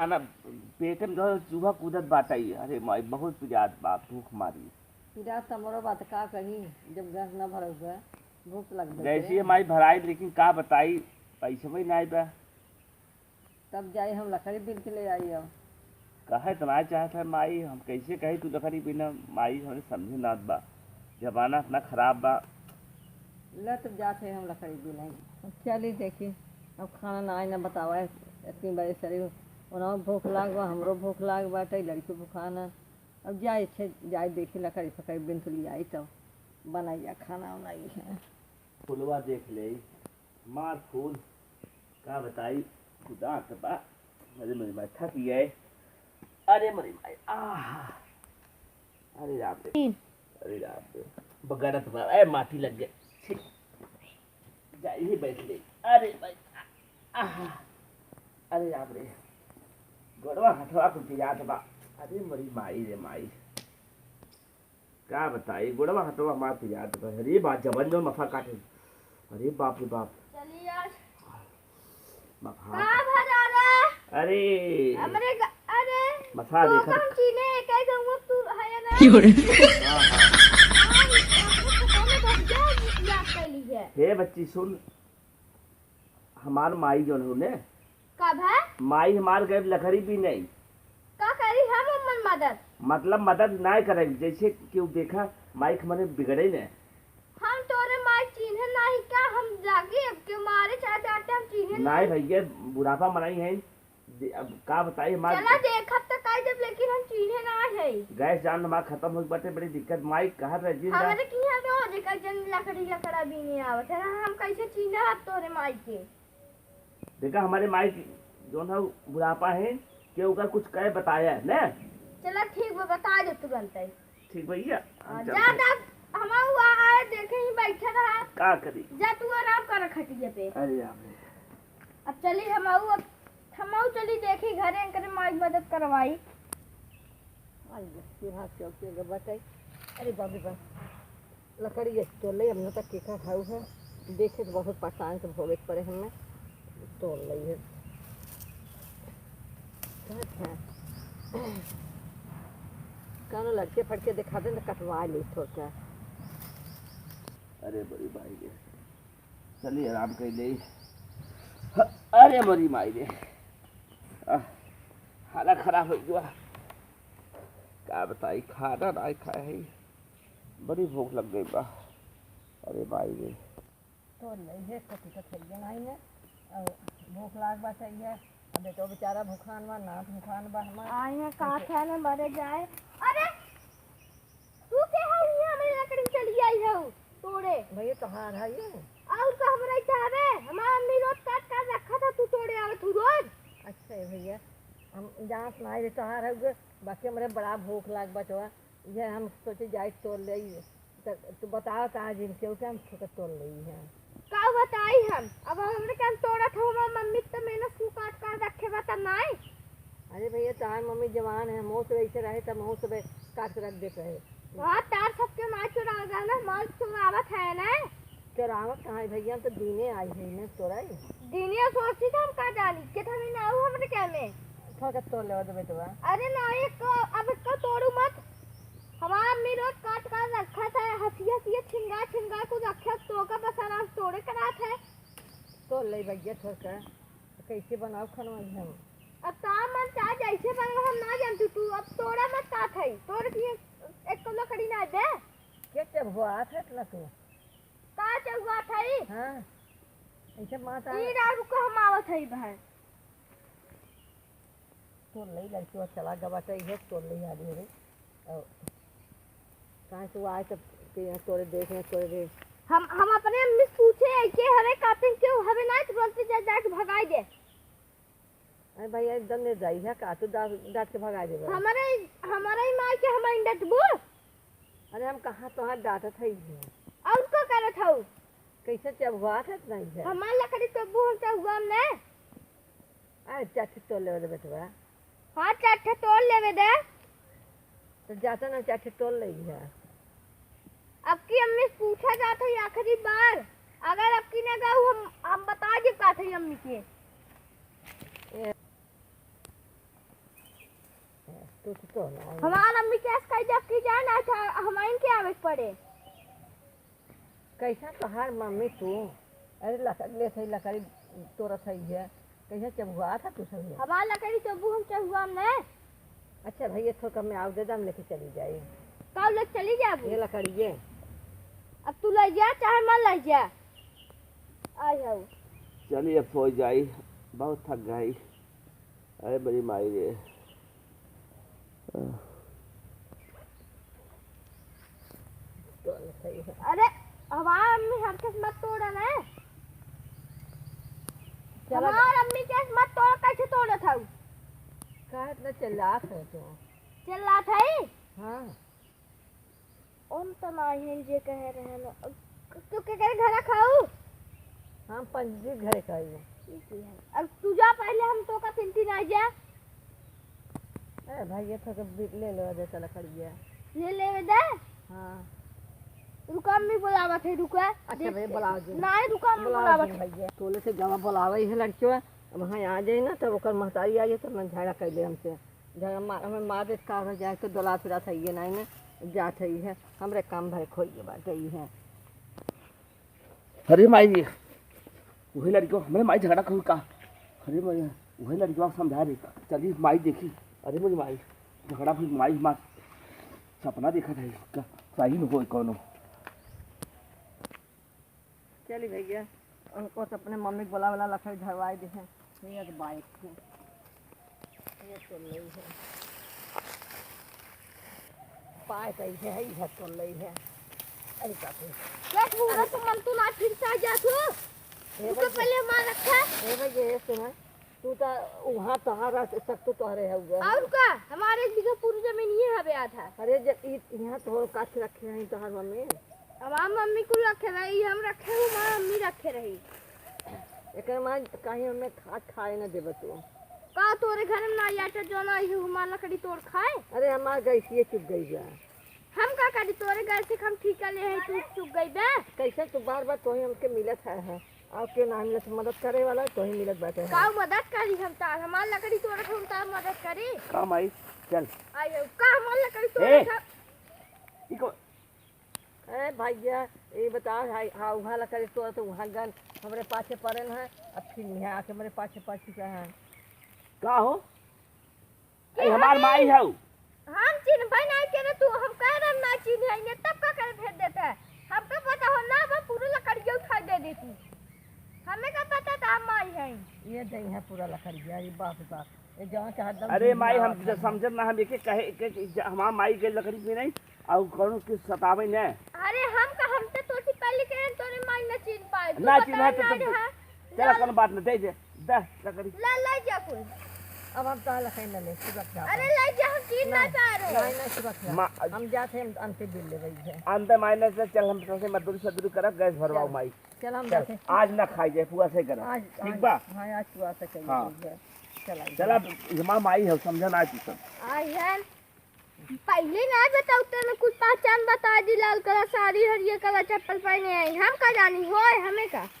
खाना पेट में जो चूहा कूदत बाटई। अरे माई बहुत पिजात बा, भूख मारी। पिरात तमरो बात का कही जब गैस न भरल हुआ भूख लग गई गैसीय माई भराई, लेकिन का बताई पैसे में नहीं बा। तब जाई हम लकड़ी बिल के ले आई अब। कहे तना चाहत है माई, हम कैसे कही तू लकड़ी बिना माई, हमें समझे ना बा। जमाना इतना खराब बा। ल तब जाते हम लकड़ी बिल आई। चली देखी अब खाना ना आए ना बतावा इतनी बड़े शरीर उन्हों भूख लाग बा, हमरो भूख लाग बाटे, लड़की भूखाना। अब जाए छे जाए देखी लकड़ी फकड़ी बिन के लिए आई तब बनाइया खाना उनाई है। फुलवा देख ले मार फूल, का बताई खुदा के बा। अरे मेरी माई थक गए। अरे मेरी माई अरे राम रे, अरे राम रे, बगैरत बा। ए माटी लग गए, जाई ही बैठ ले। अरे भाई अरे राम रे, गोड़वा हथवा कुछ याद बा। अरे मरी माई रे माई, क्या बताई गोड़वा हथवा मार याद बा। अरे बात जबन जो मफा काटे। अरे बाप रे बाप, अरे मफा देखा हे बच्ची सुन, हमार माई जो ने कब है माई हमार गए लकड़ी भी नहीं का करी हम मन मदद मतलब मदद ना करे। जैसे क्यों देखा माई हमारे बिगड़े ने, हम तोरे माई चिन्ह नहीं क्या हम जागे के मारे चाहे डांटे हम चिन्ह नहीं भैया बुढ़ापा मनाई है। अब का बताई हमारे चला देखत त काई जब लेकिन हम चिन्ह ना है। गैस जान हमारा खत्म हो बटे, बड़ी दिक्कत। माई कहा रह जी हमारे की है तो जेकर जन लकड़ी लकड़ा भी नहीं आवत है, हम कैसे चिन्ह तोरे माई के। देखा हमारे माई जो है बुढ़ापा है कि ओकर कुछ कह बताया है ना। चला ठीक बा बता दे तुरंत ही। ठीक भैया जा तब हम आए देखे ही बैठे रहा का करी। जा तू आराम कर खटिया पे। अरे राम रे, अब चली हम चली देखी घरे करे माई मदद करवाई। आई चूहा चौकी के बताई। अरे बाबी बा लकड़ी ये तोड़ ले हमने तक केका खाऊ है। देखे तो बहुत परेशान से भोगे पड़े हमें तोड़ ली है। अच्छा कानों लड़के फड़के दिखा दे तो कटवा ली थोड़ा। अरे बड़ी भाई रे, चलिए आराम कर ले। अरे मरी माई रे, हालत खराब हो गया। क्या बताई खाना ना खाए है, बड़ी भूख लग गई बा। अरे भाई रे तो नहीं है कति तो खेल नहीं है और भूख लाग बा चाहिए। अब तो बेचारा भूखान बा ना भूखान बा हमारा आई है काठा में मरे जाए। अरे तू के है यहाँ मेरी लकड़ी चली आई है तोड़े। भैया तो हार है ये। और का हमरा चाहे हमारा अम्मी रोज काट काट रखा था, तू तोड़े आवे तू रोज। अच्छा है भैया हम जहाँ सुनाई दे तो हार है बाकी हमारे बड़ा भूख लाग बा तो ये हम सोचे जाए तोड़ ले। तू बताओ कहाँ जिनके उसे हम तोड़ ली है। का बताई हम अब हमरे काम तोड़ा था हमारी मम्मी तो मैंने सू काट काट रखे बता नहीं। अरे भैया तार मम्मी जवान है मुँह से ऐसे रहे तब मुँह से काट के रख देते है। हाँ तार सबके माँ चुरा गया ना, माल चुरावत है ना। चुरावत कहाँ है भैया तो दीने आई है ने तोड़ा दीनिया सोचती था हम का जानी के था ना हो हमरे क्या में थोड़ा तोड़ ले दे बेटवा। अरे ना एक अब इसको तोड़ू मत। हमारा अम्मी रोज काट काट रखा था, हंसिया हंसिया छिंगा छिंगा को रखा तो का बस आराम तोड़े करा थे। तोड़ ले भैया थोड़ा कैसे बनाओ खाना हम। अब ताम मन चाह जैसे बन हम ना जानती तू अब तोड़ा मत का थई तोड़ दिए एक तो लकड़ी ना दे क्या जब हुआ था इतना तू का चहुआ थई। हाँ ऐसे माता ई रात को हम आवत हई भाई तोड़ ले लड़की और चला गवा तो ये तोड़ ले आ रही है और कहाँ से वो आए तो तोड़े देखने तोड़े दे। हम अपने अम्मी पूछे कि हमें काटे क्यों हमें ना तुरंत जाके भगाई दे। अरे भैया एकदम ने जाई है का तो डांट के भगा दे। हमारे ही माँ के हमारे डटबू। अरे हम कहाँ तो हाथ डांटा था और उसको करत हूँ कैसे जब हुआ था नहीं है। हमारे लकड़ी तो बुह से हुआ हमने। अरे चाची तोड़ ले बेटवा। हाँ चाटे तोड़ लेवे दे तो जाता ना चाची तोड़ ले है। अब की अम्मी पूछा जाता है आखिरी बार अगर अब की ना गऊ हम बता दे का थे अम्मी के। तो ना हमार अम्मी के कई जब की जाए ना था हमारे के आवे के पड़े। कैसा तोहार मम्मी तू अरे लकड़ी ले सही लकड़ी तोरा सही है कैसा चबुआ था तू सही है। हमार लकड़ी चबू हम चहुआ ने। अच्छा भैया थोड़ा कम में आओ दे दम लेके चली जाए कब ले चली जाबू? ये लकड़ी ये अब तू ले जा चाहे मैं ले जा। आ जाओ। चलिए अब सो जाई, बहुत थक गई। अरे बड़ी माई रे। तो सही है। अरे हमार अम्मी हरकत मत तोड़ा ना। हमार अम्मी के मत तोड़ कैसे तोड़ा था? का इतना चिल्लात है तू? चिल्ला था ही? हाँ उन तो नहीं है जे कह रहे हैं ना। तू के करे घर खाऊ? हम पंजी घरे का ही अब तू जा पहले हम तो का चिंती ना जा। है भाई ये थोड़ा ले लो दे चला करिए ले दे। हाँ रुका अम्मी बुलावा थे रुका। अच्छा भैया बुलाओ जी नहीं रुका अम्मी बुलावा थे। भैया टोले से जमा बुलावे है लड़कियों वहाँ आ जाए ना तब ओकर महतारी आ जाए तो मैं झगड़ा कर ले हमसे झगड़ा मार हमें मार दे का हो जाए तो दोला फिरा सही है नहीं ना जात है है हमरे काम भरे खोइए बात ही है। अरे माई जी वही लड़की हमारे माई झगड़ा करूँ का। अरे माई वही लड़की समझा रही चलिए माई देखी। अरे मेरी माई झगड़ा फिर माई मार सपना देखा था इसका सही में हो कौन। चलिए भैया उनको तो अपने मम्मी को बोला लकड़ी धरवाई दे हैं ये तो बाइक है ये चल रही है पाए कही है इधर चल रही है अरे काफी क्या पूरा तो मन तू ना फिर से जा तू। रुको पहले मार रखा। ए भैया ये सुना तू तो वहाँ तहारा सब तो तोहरे है हुआ और का हमारे बीघा पूरी जमीन ये है बया था। अरे जब यहाँ तो काट रखे हैं तोहर मम्मी हमार मम्मी को रखे रही हम रखे हूँ हमार मम्मी रखे रही। एक माँ कहीं हमें खाए न देव तू का तोरे घर में ना आटा जो ना ही हमार लकड़ी तोड़ खाए। अरे हमार गैसिए चुप गई जा हम का करी तोरे घर से हम ठीका ले है तू चुप गई बे। कैसे तू बार बार तो ही हमके मिलत है और के ना मिलत मदद करे वाला तो ही मिलत बैठे का मदद करी हम तार हमार लकड़ी तोड़ हम तार मदद करी। का माई चल आयो का हमार लकड़ी ए! तोड़ इको अरे भैया ये बताओ हाँ वहाँ लकड़ी तोड़ा तो वहाँ गन हमारे पाछे पड़न है अब फिर यहाँ आके हमारे पाछे पड़ चुका है का हो ए हमार माई है हम चिन्ह भाई नहीं करे तू हम कह रहे ना चिन्ह है ने तब का कर भेज देता है हमको पता हो ना वो पूरा लकड़ी उठा दे देती हमें का पता था हम माई है ये नहीं है पूरा लकड़ी ये बाप बाप ये जहाँ चाह दम अरे माई हम समझत ना हम एक कहे के हमार माई के लकड़ी भी नहीं और कौन किस सतावे न। अरे हम का हम तो तोती पहले के तोरे माई न चिन्ह पाए ना चिन्ह तो चला कोनो बात न दे लकड़ी ला ला जा कोई। अब हम तो लकड़ी न ले सुबह जा अरे ला जा हम चिन्ह ना पा रहे नहीं सुबह हम जाते हैं अंते बिल ले रही है अंत माइनस से चल हम से मजदूरी करब गैस भरवाओ माई चल हम चल जाते आज ना खाई जाए पुआ से करब आज ठीक बा। हाँ आज सुबह से चाहिए हाँ। चला चला हमार माई है समझा ना चीज आई है पहले ना बताओ तेरे कुछ पहचान बता दी लाल कलर साड़ी हरियर कलर चप्पल पहने आई हम का जानी होए हमें का।